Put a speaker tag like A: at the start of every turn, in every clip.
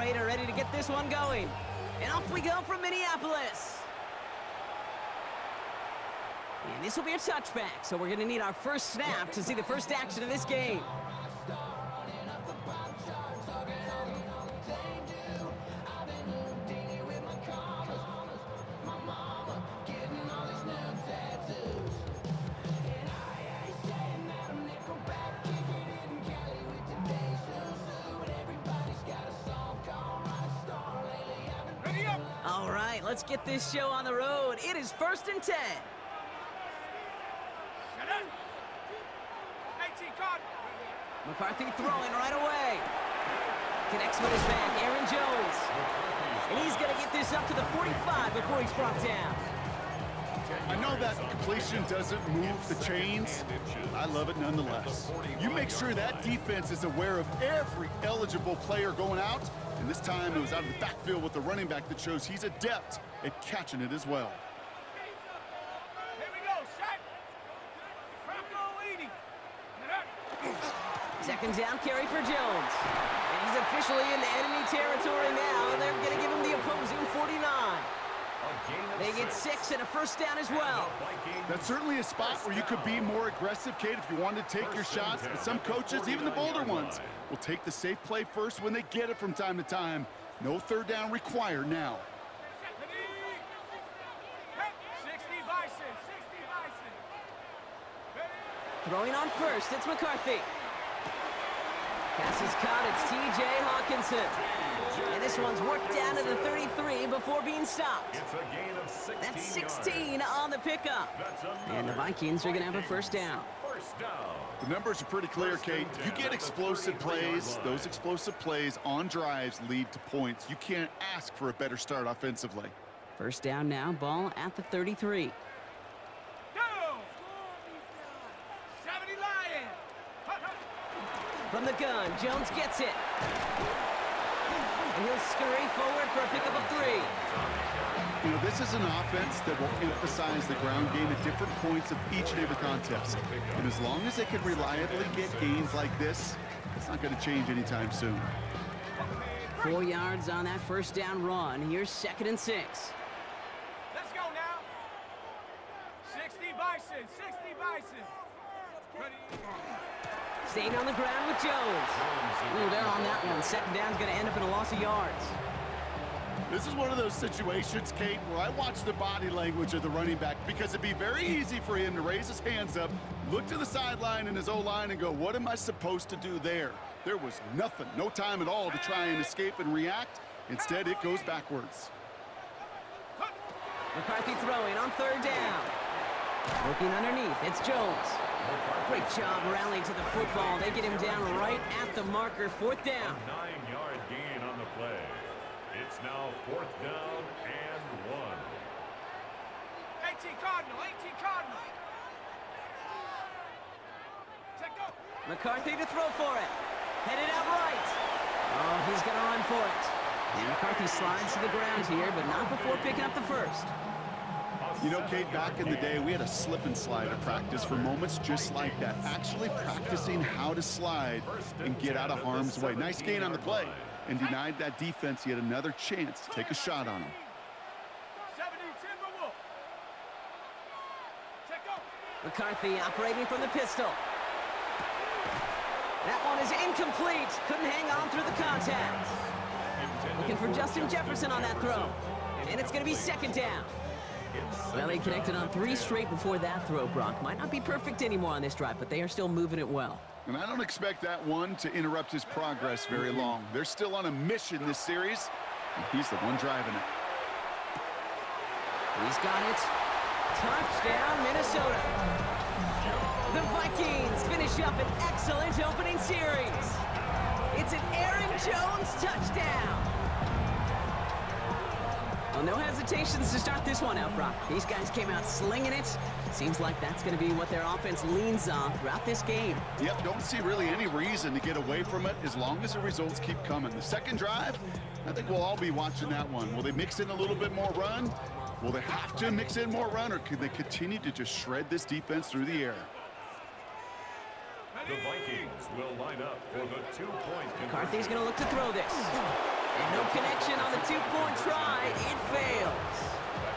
A: operator ready to get this one going. And off we go from Minneapolis. And this will be a touchback, so we're going to need our first snap to see the first action of this game. All right, let's get this show on the road. It is 1st and 10. McCarthy throwing right away. Connects with his back, Aaron Jones. And he's going to get this up to the 45 before he's brought down.
B: I know that completion doesn't move the chains. I love it nonetheless. You make sure that defense is aware of every eligible player going out. And this time it was out of the backfield with the running back that shows he's adept at catching it as well.
A: Second down carry for Jones. And he's officially in enemy territory now. They're going to give him the opposing 49. They get 6 and a first down as well.
B: That's certainly a spot where you could be more aggressive, Kate, if you wanted to take your shots. But some coaches, even the bolder ones, will take the safe play first when they get it from time to time. No third down required now.
C: 60 Bison.
A: Throwing on first, it's McCarthy. Pass is caught, it's T.J. Hawkinson. And this one's worked down to the 33 before being stopped. That's 16 on the pickup. And the Vikings are going to have a first down.
B: The numbers are pretty clear, Kate. You get explosive plays. Those explosive plays on drives lead to points. You can't ask for a better start offensively.
A: First down now, ball at the 33. From the gun, Jones gets it. And he'll scurry forward for a pickup of 3.
B: You know, this is an offense that will emphasize the ground game at different points of each and every contest. And as long as they can reliably get gains like this, it's not going to change anytime soon.
A: 4 yards on that first down run. Here's 2nd and 6.
C: Let's go now. 60 Bison. Ready.
A: Staying on the ground with Jones. Ooh, they're on that one. Second down's going to end up in a loss of yards.
B: This is one of those situations, Kate, where I watch the body language of the running back because it'd be very easy for him to raise his hands up, look to the sideline in his O-line and go, what am I supposed to do there? There was nothing, no time at all to try and escape and react. Instead, it goes backwards.
A: McCarthy throwing on 3rd down. Looking underneath, it's Jones. Great job rallying to the football. They get him down right at the marker. 4th down.
D: 9-yard gain on the play. It's now 4th down and 1.
C: 18 Cardinal. Check go.
A: McCarthy to throw for it. Headed out right. Oh, he's going to run for it. And McCarthy slides to the ground here, but not before picking up the first.
B: You know, Kate, back in the day, we had a slip and slide at practice for moments just like that. Actually practicing how to slide and get out of harm's way. Nice gain on the play and denied that defense yet another chance to take a shot on him.
C: 70 Timberwolf. Check go.
A: McCarthy operating from the pistol. That one is incomplete. Couldn't hang on through the contact. Looking for Justin Jefferson on that throw. And it's going to be 2nd down. Well, they connected on 3 straight before that throw, Brock. Might not be perfect anymore on this drive, but they are still moving it well.
B: And I don't expect that one to interrupt his progress very long. They're still on a mission this series, and he's the one driving it.
A: He's got it. Touchdown, Minnesota. The Vikings finish up an excellent opening series. It's an Aaron Jones touchdown. Well, no hesitations to start this one out, Brock. These guys came out slinging it. Seems like that's going to be what their offense leans on throughout this game.
B: Yep, don't see really any reason to get away from it as long as the results keep coming. The second drive, I think we'll all be watching that one. Will they mix in a little bit more run? Will they have to mix in more run, or could they continue to just shred this defense through the air?
D: The Vikings will line up for the 2-point conversion.
A: McCarthy's going to look to throw this. And no connection on the two-point try. It fails.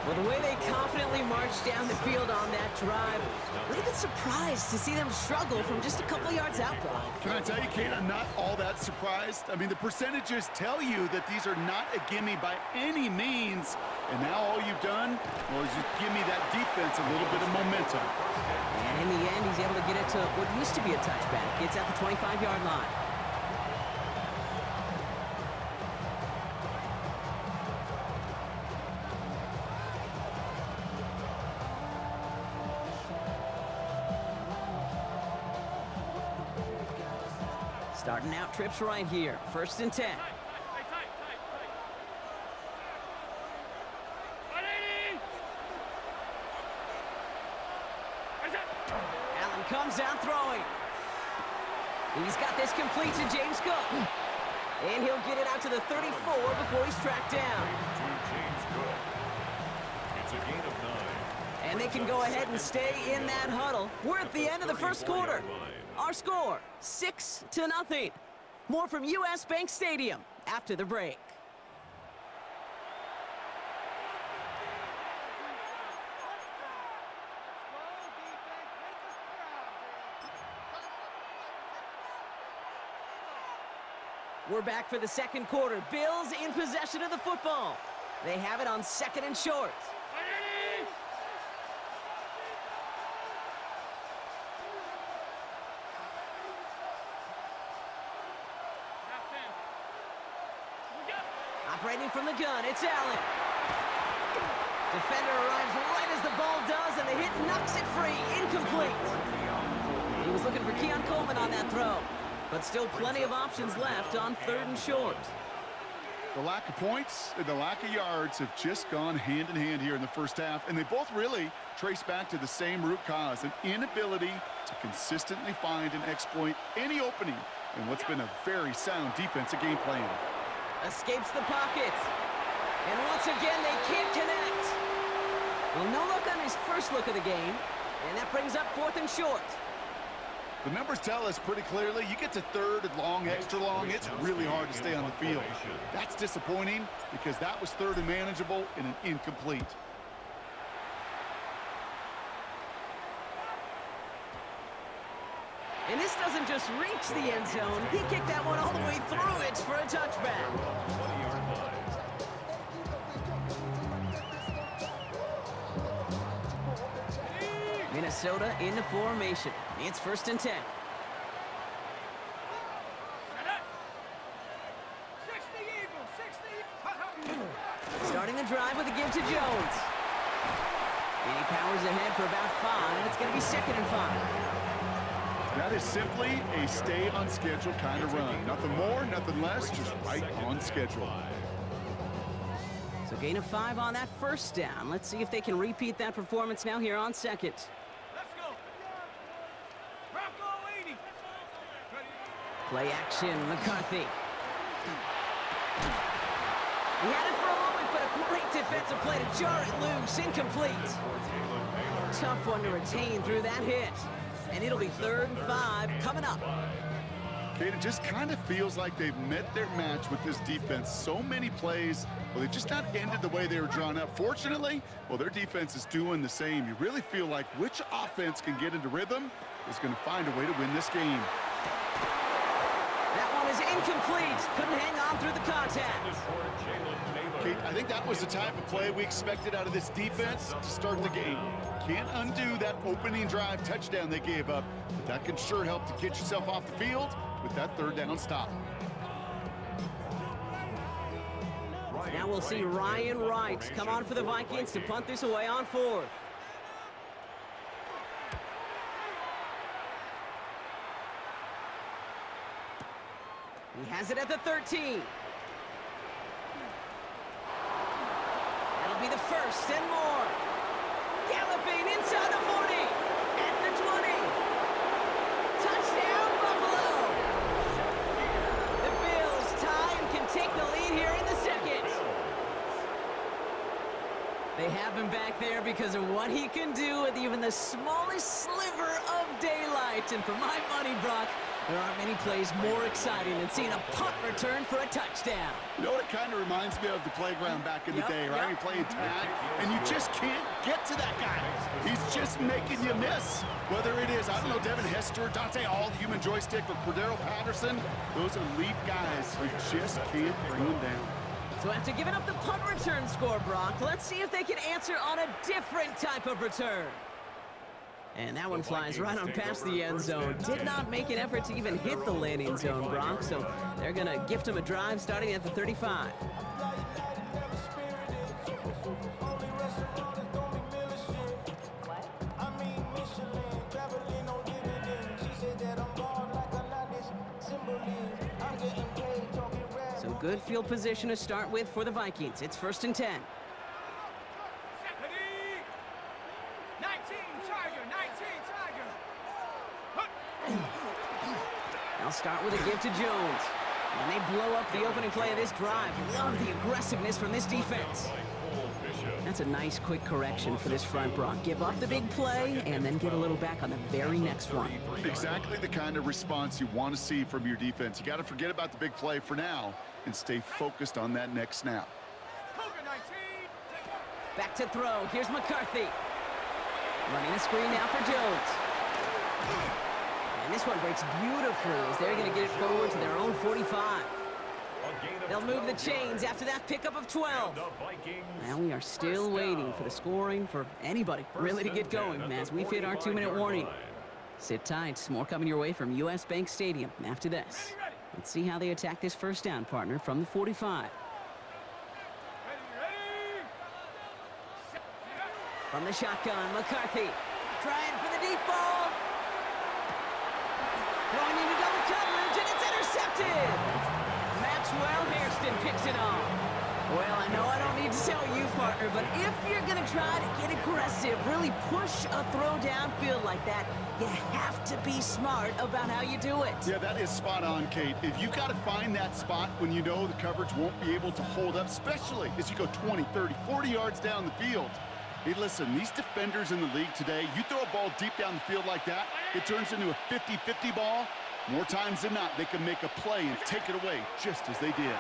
A: Well, the way they confidently marched down the field on that drive, a little bit surprised to see them struggle from just a couple yards out, Brock.
B: Can I tell you, Kate, I'm not all that surprised. I mean, the percentages tell you that these are not a gimme by any means. And now all you've done, well, is just give me that defense a little bit of momentum.
A: And in the end, he's able to get it to what used to be a touchback. It's at the 25-yard line. Starting out trips right here. 1st and 10.
C: Tight.
A: Allen comes out throwing. He's got this complete to James Cook. And he'll get it out to the 34 before he's tracked down.
D: To James Cook. It's a gain of 9.
A: And they can go ahead and stay in that huddle. We're at the end of the first quarter. Our score, 6-0. More from US Bank Stadium after the break. We're back for the second quarter. Bills in possession of the football. They have it on 2nd and short. Operating from the gun, it's Allen. Defender arrives right as the ball does, and the hit knocks it free. Incomplete. He was looking for Keon Coleman on that throw, but still plenty of options left on 3rd and short.
B: The lack of points and the lack of yards have just gone hand in hand here in the first half, and they both really trace back to the same root cause, an inability to consistently find and exploit any opening in what's been a very sound defensive game plan.
A: Escapes the pocket. And once again, they can't connect. Well, no luck on his first look of the game, and that brings up 4th and short.
B: The numbers tell us pretty clearly, you get to 3rd and long, extra long, it's really hard to stay on the field. That's disappointing because that was 3rd and manageable and an incomplete.
A: And this doesn't just reach the end zone. He kicked that one all the way through it for a touchback.
D: 20-yard line.
A: Minnesota in the formation. It's 1st and 10.
C: 60 Eagles, 60.
A: Starting the drive with a give to Jones. And he powers ahead for about 5. It's going to be 2nd and 5.
B: That is simply a stay on schedule kind of run. Nothing more, nothing less, just right on schedule.
A: So gain of 5 on that first down. Let's see if they can repeat that performance now here on 2nd.
C: Let's go. Bronco 80.
A: Play action, McCarthy. He had it for a moment, but a great defensive play to jar it loose. Incomplete. Tough one to retain through that hit. And it'll be 3rd and 5 coming up.
B: Kate, it just kind of feels like they've met their match with this defense. So many plays, well, they just not ended the way they were drawn up. Fortunately, well, their defense is doing the same. You really feel like which offense can get into rhythm is going to find a way to win this game.
A: That one is incomplete. Couldn't hang on through the contact.
B: Kate, I think that was the type of play we expected out of this defense to start the game. Can't undo that opening drive touchdown they gave up, but that can sure help to get yourself off the field with that 3rd down stop.
A: Now we'll see Ryan Wright come on for the Vikings to punt this away on 4th. He has it at the 13. That'll be the 1st and more. Galloping inside the 40. At the 20. Touchdown, Buffalo. The Bills tie and can take the lead here in the 2nd. They have him back there because of what he can do with even the smallest sliver of daylight. And for my money, Brock, There aren't many plays more exciting than seeing a punt return for a touchdown.
B: You know what it kind of reminds me of? The playground back in the day, right? You're playing tag, and you just can't get to that guy. He's just making you miss. Whether it is, I don't know, Devin Hester, Dante Hall, the human joystick, or Cordero Patterson, those elite guys, you just can't bring them down.
A: So after giving up the punt return score, Brock, let's see if they can answer on a different type of return. And that one flies right on past the end zone. Did not make an effort to even hit the landing zone, Brock, so they're going to gift him a drive starting at the 35. So good field position to start with for the Vikings. It's 1st and 10. I'll start with a give to Jones. And they blow up the opening play of this drive. Love the aggressiveness from this defense. That's a nice quick correction for this front, Brock. Give up the big play and then get a little back on the very next one.
B: Exactly the kind of response you want to see from your defense. You got to forget about the big play for now and stay focused on that next snap.
A: Back to throw. Here's McCarthy. Running a screen now for Jones. And this one breaks beautifully as they're going to get it forward to their own 45. They'll move the chains after that pickup of 12. Now we are still waiting for the scoring for anybody really to get going as we've hit our 2-minute warning. Sit tight. More coming your way from U.S. Bank Stadium after this. Let's see how they attack this first down, partner, from the 45. From the shotgun, McCarthy trying for the deep ball. Throwing into double coverage, and it's intercepted! Maxwell Hairston picks it off. Well, I know I don't need to tell you, partner, but if you're going to try to get aggressive, really push a throw downfield like that, you have to be smart about how you do it.
B: Yeah, that is spot on, Kate. If you've got to find that spot when you know the coverage won't be able to hold up, especially as you go 20, 30, 40 yards down the field. Hey, listen, these defenders in the league today, you throw a ball deep down the field like that, it turns into a 50-50 ball. More times than not, they can make a play and take it away, just as they did.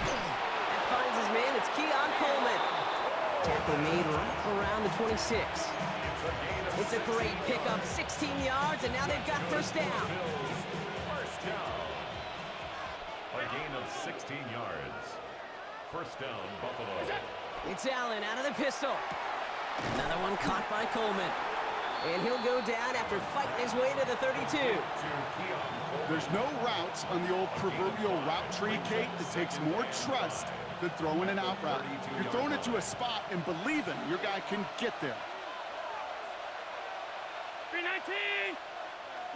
A: That finds his man. It's Keon Coleman. Tackle made right around the 26. It's a great pickup, 16 yards, and now they've got first down.
D: A gain of 16 yards. First down, Buffalo.
A: It's Allen out of the pistol. Another one caught by Coleman. And he'll go down after fighting his way to the 32.
B: There's no routes on the old proverbial route tree, Kate, that takes more trust than throwing an out route. You're throwing it to a spot and believing your guy can get there.
C: 319!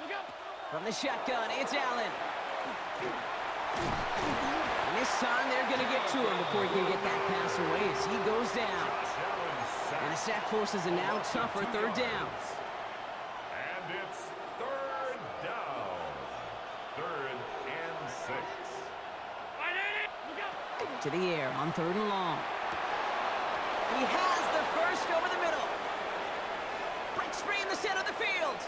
C: Look up!
A: From the shotgun, it's Allen. And this time they're going to get to him before he can get that pass away as he goes down. And the sack forces a now tougher third down.
D: And it's third down. 3rd and 6.
A: To the air on 3rd and long. He has the first over the middle. Breaks free in the center of the field.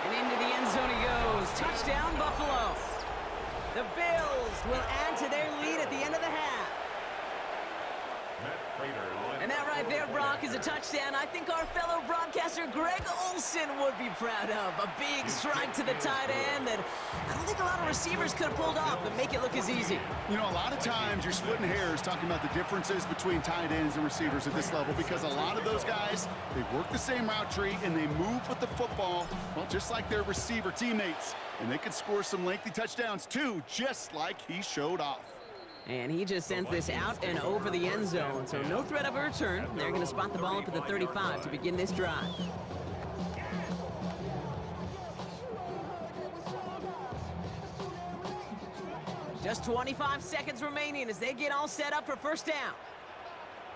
A: And into the end zone he goes. Touchdown, Buffalo. The Bills will add to their lead at the end of the half. And that right there, Brock, is a touchdown I think our fellow broadcaster Greg Olsen would be proud of. A big strike to the tight end that I don't think a lot of receivers could have pulled off and make it look as easy.
B: You know, a lot of times you're splitting hairs talking about the differences between tight ends and receivers at this level because a lot of those guys, they work the same route tree and they move with the football, well, just like their receiver teammates. And they can score some lengthy touchdowns too, just like he showed off.
A: And he just sends this out and over the end zone. So no threat of a return. They're going to spot the ball up at the 35 to begin this drive. Just 25 seconds remaining as they get all set up for first down.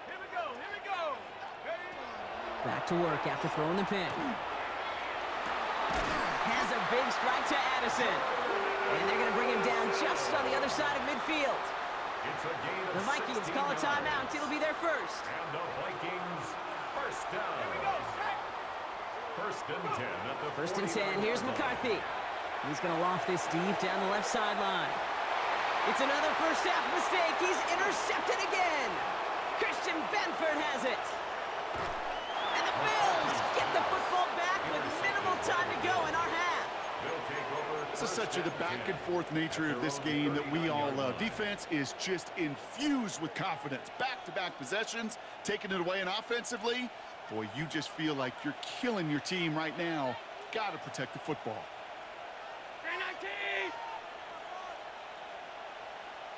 C: Here we go, here we go.
A: Back to work after throwing the pick. Has a big strike to Addison. And they're going to bring him down just on the other side of midfield. The Vikings call a timeout. It'll be their first.
D: And the Vikings first down. first and 10 at the
A: First and 10,
D: 41
A: here's
D: line.
A: McCarthy. He's going to loft this deep down the left sideline. It's another first half mistake. He's intercepted again. Christian Benford has it. And the Bills get the football back with minimal time to go in our half.
D: They'll take over
B: This is such
D: first
B: the back-and-forth nature of this game that we all love. Defense is just infused with confidence. Back-to-back possessions, taking it away, and offensively, boy, you just feel like you're killing your team right now. Got to protect the football.
C: 319.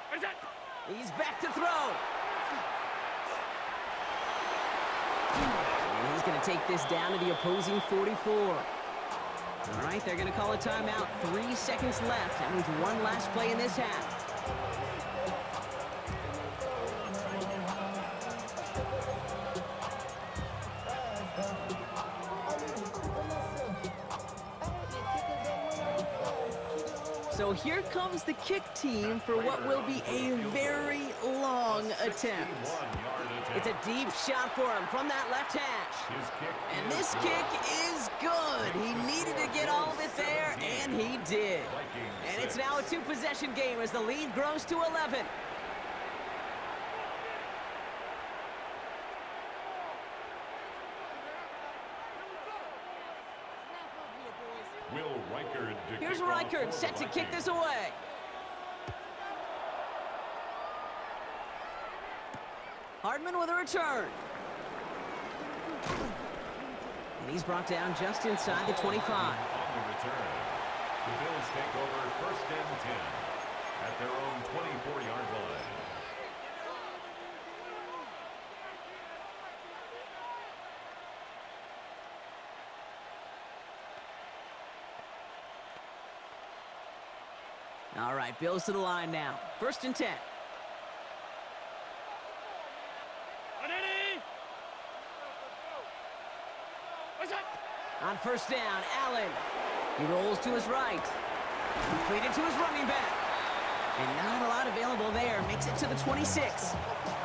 C: Where's that?
A: He's back to throw. And he's going to take this down to the opposing 44. All right, they're going to call a timeout. 3 seconds left. That means one last play in this half. So here comes the kick team for what will be a very long attempt.
D: 61-yard attempt.
A: It's a deep shot for him from that left hash.
D: His kick
A: And
D: is
A: this
D: good.
A: kick is good. He needed to get all of it there, and he did. And it's now a two-possession game as the lead grows to 11.
D: Will Reichard to
A: Here's
D: kick off
A: Reichard
D: for
A: set to kick
D: Vikings.
A: this away. Hardman with a return. And he's brought down just inside the 25.
D: On the return, the Bills take over first and 10 at their own 24-yard line.
A: All right, Bills to the line now. First and 10.
C: Ready? Where's that?
A: On first down, Allen. He rolls to his right. Completed to his running back. And not a lot available there. Makes it to the 26.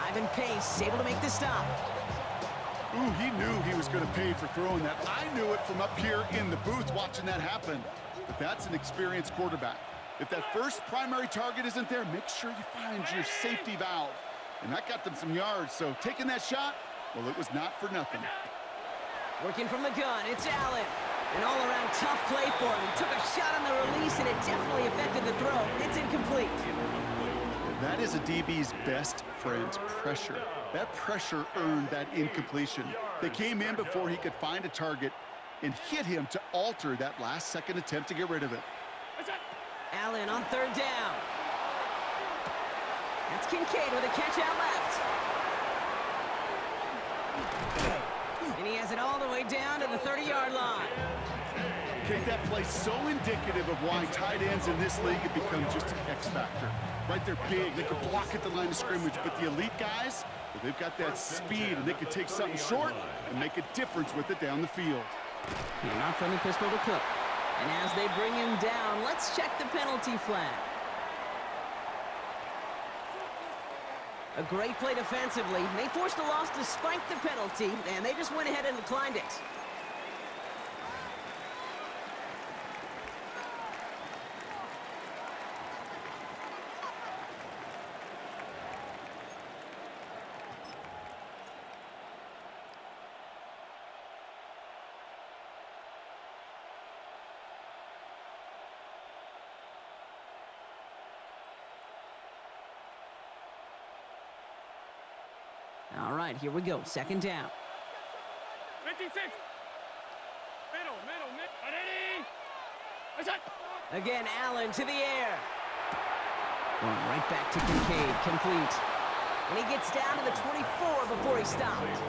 A: Ivan Pace able to make the stop.
B: Ooh, he knew he was going to pay for throwing that. I knew it from up here in the booth watching that happen. But that's an experienced quarterback. If that first primary target isn't there, make sure you find your safety valve. And that got them some yards, so taking that shot, well, it was not for nothing.
A: Working from the gun, it's Allen. An all-around tough play for him. He took a shot on the release, and it definitely affected the throw. It's incomplete.
B: That is a DB's best friend, pressure. That pressure earned that incompletion. They came in before he could find a target and hit him to alter that last-second attempt to get rid of it.
C: Where's that?
A: Allen on third down. That's Kincaid with a catch out left. And he has it all the way down to the 30-yard line.
B: Okay, that play's so indicative of why tight ends in this league have become just an X factor. Right, they're big, they can block at the line of scrimmage, but the elite guys, well, they've got that speed, and they can take something short and make a difference with it down the field.
A: And not from the pistol to Cook. And as they bring him down, let's check the penalty flag. A great play defensively. They forced a loss despite the penalty, and they just went ahead and declined it. All right, here we go. Second down.
C: 56. Middle. Ready? Where's that?
A: Again, Allen to the air. Going right back to Kincaid, complete. And he gets down to the 24 before he stopped.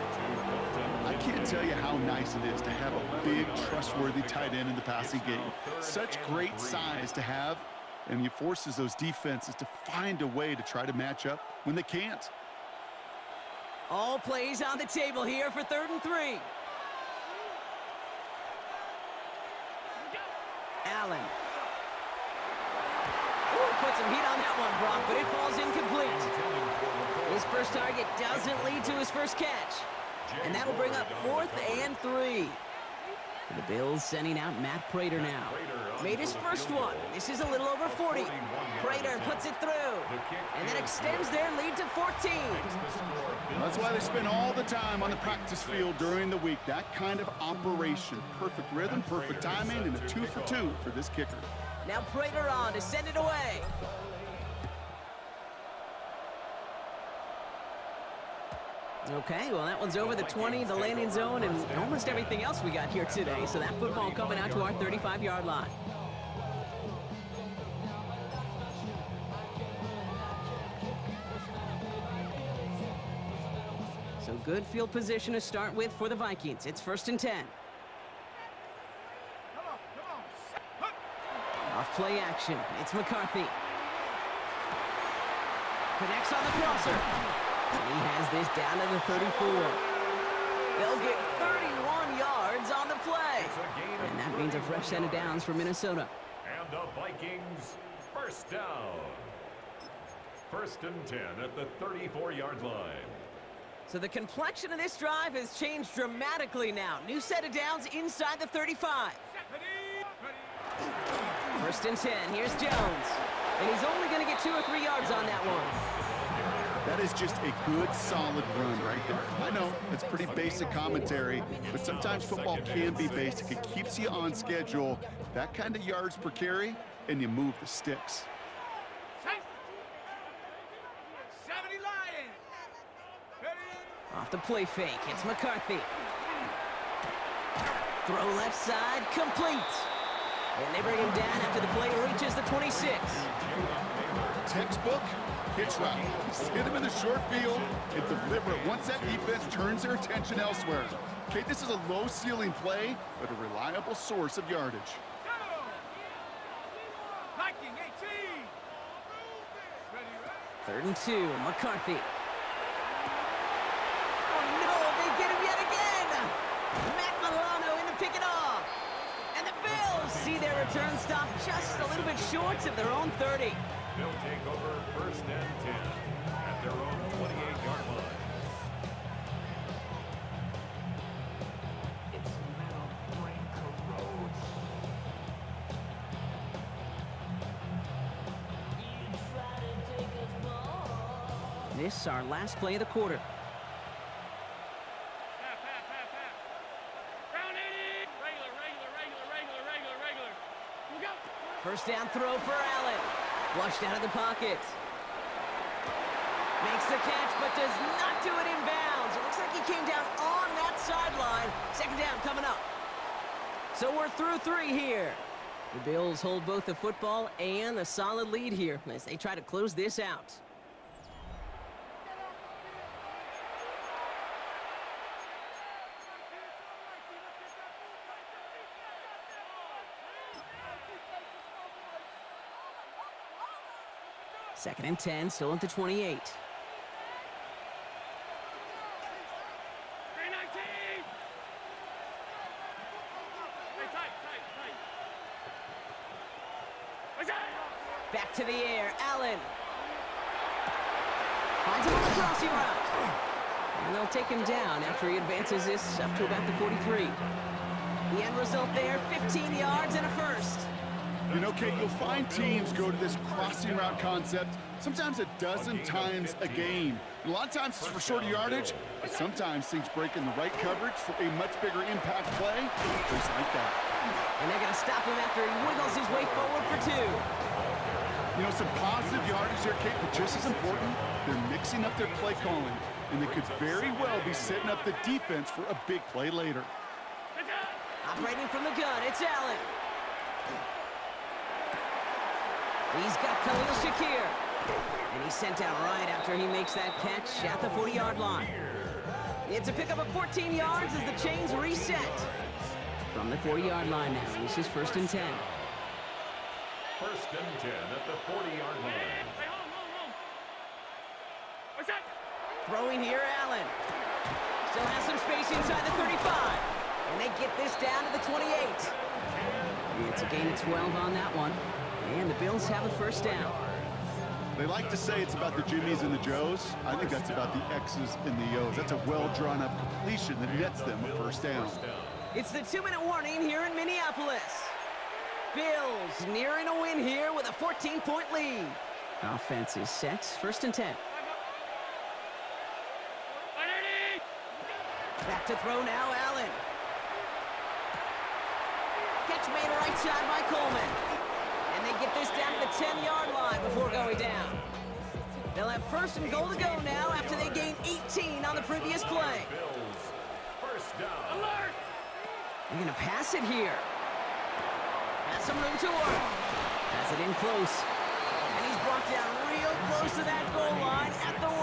B: I can't tell you how nice it is to have a big, trustworthy tight end in the passing game. Such great size to have, and he forces those defenses to find a way to try to match up when they can't.
A: All plays on the table here for 3rd and 3. Allen. Ooh, put some heat on that one, Brock, but it falls incomplete. His first target doesn't lead to his first catch. And that'll bring up 4th and 3. The Bills sending out Matt Prater now. Made his first one. This is a little over 40. Prater puts it through. And then extends their lead to 14.
B: That's why they spend all the time on the practice field during the week. That kind of operation. Perfect rhythm, perfect timing, and a 2 for 2 for this kicker.
A: Now Prater on to send it away. Okay, well, that one's over the 20, the landing zone, and almost everything else we got here today. So that football coming out to our 35-yard line. So good field position to start with for the Vikings. It's 1st and 10. Off play action. It's McCarthy. Connects on the crosser. And he has this down to the 34. They'll get 31 yards on the play. And that means a fresh set of downs for Minnesota.
D: And the Vikings, first down. 1st and 10 at the 34-yard line.
A: So the complexion of this drive has changed dramatically now. New set of downs inside the 35. 1st and 10. Here's Jones. And he's only going to get 2 or 3 yards on that one.
B: That is just a good, solid run right there. I know, it's pretty basic commentary, but sometimes football can be basic. It keeps you on schedule. That kind of yards per carry, and you move the sticks.
C: 70 Lions.
A: Off the play fake, it's McCarthy. Throw left side, complete. And they bring him down after the play reaches the 26.
B: Textbook hitch route. Just hit him in the short field and deliver it once that defense turns their attention elsewhere. Okay, this is a low-ceiling play, but a reliable source of yardage.
C: Viking 18.
A: 3rd and 2, McCarthy. Oh no, they get him yet again! Matt Milano in to pick it off. And the Bills see their return stop just a little bit short of their own 30.
D: They'll take over 1st and 10 at their own 28-yard line.
A: This is our last play of the quarter.
C: Round 80. Regular. You go.
A: 1st down throw for Allen. Flushed out of the pocket. Makes the catch, but does not do it in bounds. It looks like he came down on that sideline. 2nd down coming up. So we're through 3 here. The Bills hold both the football and a solid lead here as they try to close this out. Second and 10, still at the 28.
C: 319. Hey, tight. What's that?
A: Back to the air, Allen. Finds him on the crossing route. And they'll take him down after he advances this up to about the 43. The end result there, 15 yards and a first.
B: You know, Kate, you'll find teams go to this crossing route concept sometimes a dozen times a game. And a lot of times it's for shorter yardage, but sometimes things break in the right coverage for a much bigger impact play, just like that.
A: And they're going to stop him after he wiggles his way forward for 2.
B: You know, some positive yardage there, Kate, but just as important, they're mixing up their play calling, and they could very well be setting up the defense for a big play later.
A: Operating from the gun, it's Allen. He's got Khalil Shakir. And he's sent out right after he makes that catch at the 40-yard line. It's a pickup of 14 yards as the chains reset. From the 40-yard line now, this is 1st and 10.
D: 1st and 10 at the 40-yard line.
C: Hey, hold. What's that?
A: Throwing here, Allen. Still has some space inside the 35. And they get this down to the 28. It's a gain of 12 on that one. And the Bills have a 1st down.
B: They like to say it's about the Jimmies and the Joes. I think that's about the X's and the O's. That's a well-drawn-up completion that nets them a 1st down.
A: It's the 2-minute warning here in Minneapolis. Bills nearing a win here with a 14-point lead. Offense is set, 1st and 10. Back to throw now, Allen. Catch made right side by Coleman. And they get this down to the 10-yard line before going down. They'll have 1st and goal to go now after they gained 18 on the previous play.
D: Bills, first down.
C: Alert!
A: They're going to pass it here. Has some room to work. Has it in close. And he's brought down real close to that goal line at the 1.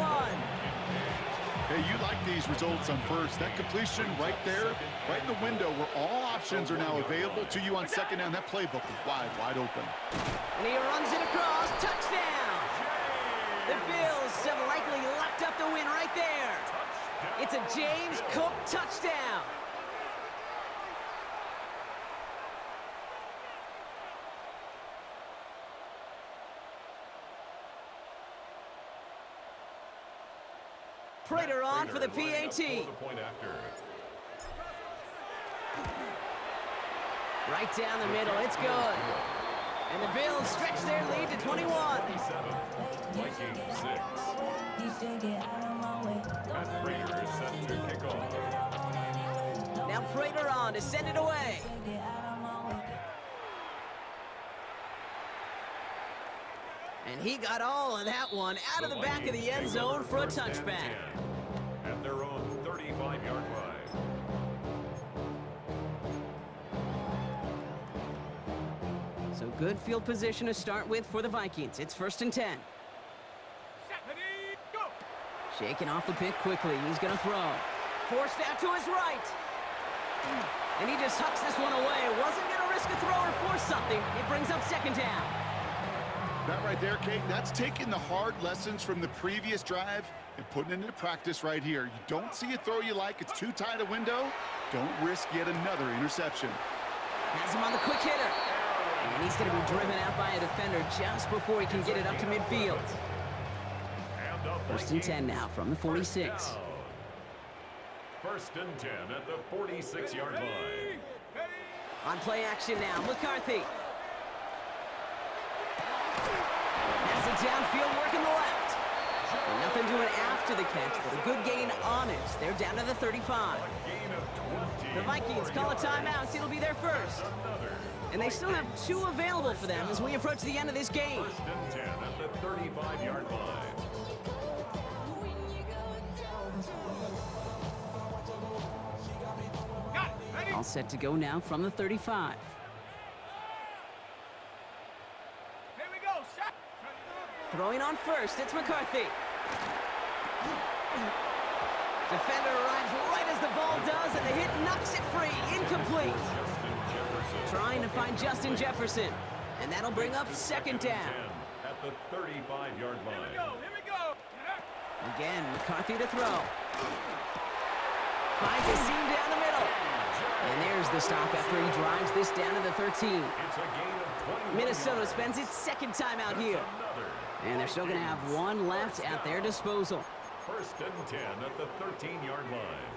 B: Hey, you like these results on first. That completion right there, right in the window where all options are now available to you on 2nd down. That playbook is wide open.
A: And he runs it across. Touchdown! The Bills have likely locked up the win right there. It's a James Cook touchdown. Prater on for the PAT. Right down the middle, it's good. And the Bills stretch their lead to 21.
D: Vikings 6. Matt Prater is set to kick off.
A: Now Prater on to send it away. And he got all of that one out of the back of the end zone for a touchback.
D: At their own 35-yard line.
A: So good field position to start with for the Vikings. It's 1st and 10.
C: Set, ready, go!
A: Shaking off the pick quickly. He's going to throw. Forced out to his right. And he just hucks this one away. Wasn't going to risk a throw or force something. It brings up 2nd down.
B: That right there, Kate, that's taking the hard lessons from the previous drive and putting it into practice right here. You don't see a throw you like, it's too tight a window, don't risk yet another interception.
A: Has him on the quick hitter. And he's going to be driven out by a defender just before he can get it up to midfield. 1st and 10 now from the 46.
D: 1st and 10 at the 46-yard line.
A: On play action now, McCarthy. Has it downfield, working the left. And nothing doing after the catch, but a good gain on it. They're down to the 35. The Vikings call a timeout. It'll be their first. And they still have 2 available for them as we approach the end of this game.
D: 1st and 10 at the 35-yard line.
C: Got it, ready?
A: All set to go now from the 35.
C: Here we go, shot!
A: Throwing on first, it's McCarthy. Defender arrives right as the ball does, and the hit knocks it free. Incomplete. Trying to find Justin Jefferson. And that'll bring up 2nd down.
D: At the 35-yard line.
C: Here we go!
A: Again, McCarthy to throw. Finds a seam down the middle. And there's the stop after he drives this down to the 13.
D: It's a gain of 21.
A: Minnesota spends its 2nd time out here. And they're still going to have 1 left at their disposal.
D: 1st and 10 at the 13-yard line.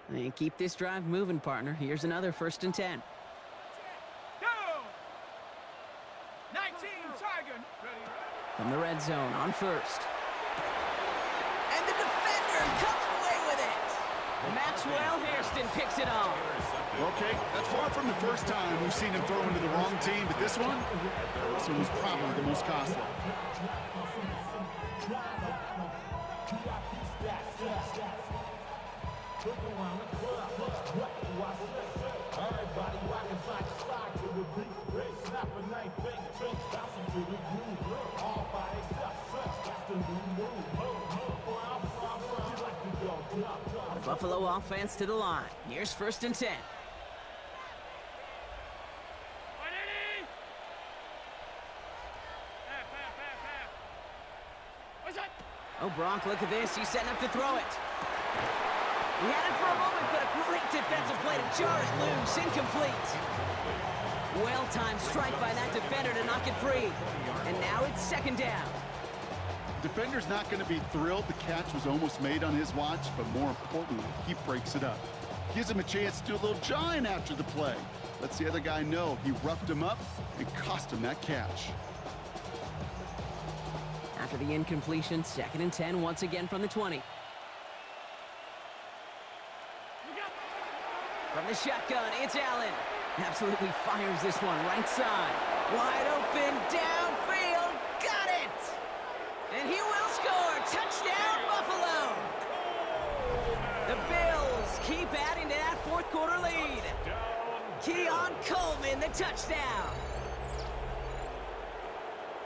A: And keep this drive moving, partner. Here's another 1st and 10.
C: Go! 19, Tiger. Ready?
A: From the red zone on first. And the defender comes away with it. Maxwell Hairston picks it off.
B: Okay, that's far from the first time we've seen him throw into the wrong team, but this one was probably the most costly.
A: The Buffalo offense to the line. Here's 1st and 10.
C: Ready? Pass. What's that?
A: Oh, Brock, look at this. He's setting up to throw it. He had it for a moment, but a great defensive play to jar it loose. Incomplete. Well-timed strike by that defender to knock it free. And now it's second down.
B: Defender's not going to be thrilled the catch was almost made on his watch, but more importantly, he breaks it up. Gives him a chance to do a little jawing after the play. Lets the other guy know he roughed him up and cost him that catch.
A: After the incompletion, 2nd and 10 once again from the 20. From the shotgun, it's Allen. Absolutely fires this one right side. Wide open, downfield, got it! And he will score! Touchdown, Buffalo! The Bills keep adding to that fourth quarter lead. Keon Coleman, the touchdown.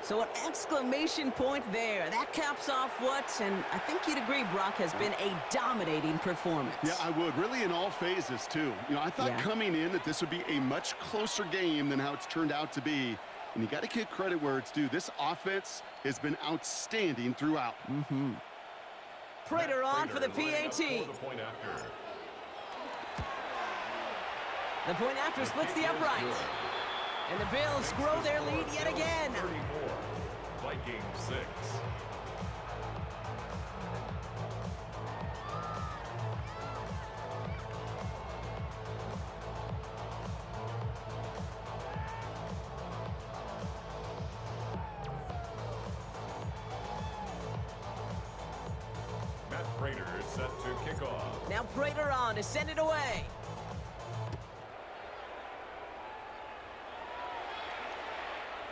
A: So an exclamation point there. That caps off what, and I think you'd agree, Brock, has been a dominating performance.
B: Yeah, I would. Really in all phases, too. You know, I thought coming in that this would be a much closer game than how it's turned out to be. And you got to give credit where it's due. This offense has been outstanding throughout.
A: Prater on for the PAT. The point after splits the uprights. And the Bills grow their lead yet again.
D: 34, Vikings 6. Matt Prater set to kick off.
A: Now Prater on to send it away.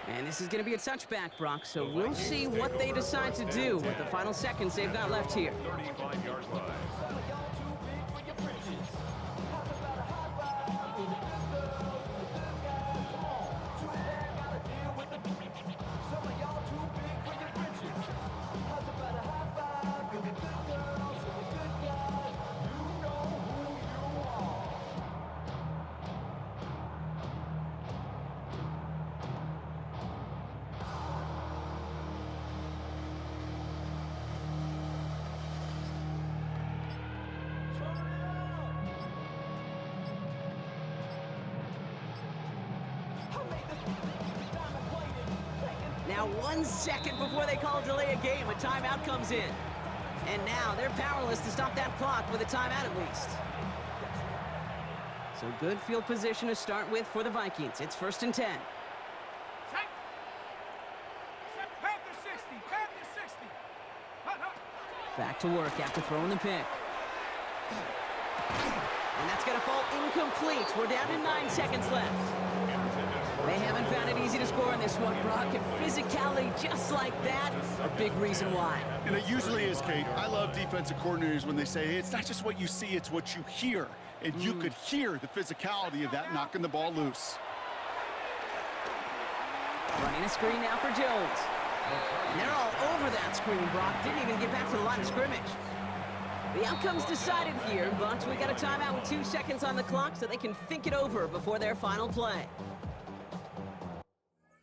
A: And this is going to be a touchback, Brock, so we'll see what they decide to do with the final seconds they've got left here.
D: 35-yard line.
A: Now 1 second before they call delay a game, a timeout comes in. And now they're powerless to stop that clock with a timeout at least. So good field position to start with for the Vikings. It's 1st and 10.
C: Check. Panther 60. Panther 60. Hut, hut.
A: Back to work after throwing the pick. And that's going to fall incomplete. We're down to 9 seconds left. They haven't found it easy to score in this one, Brock. And physicality just like that, a big reason why.
B: And it usually is, Kate. I love defensive coordinators when they say, hey, it's not just what you see, it's what you hear. And you could hear the physicality of that knocking the ball loose.
A: Running a screen now for Jones. And they're all over that screen, Brock. Didn't even get back to the line of scrimmage. The outcome's decided here, but we got a timeout with 2 seconds on the clock so they can think it over before their final play.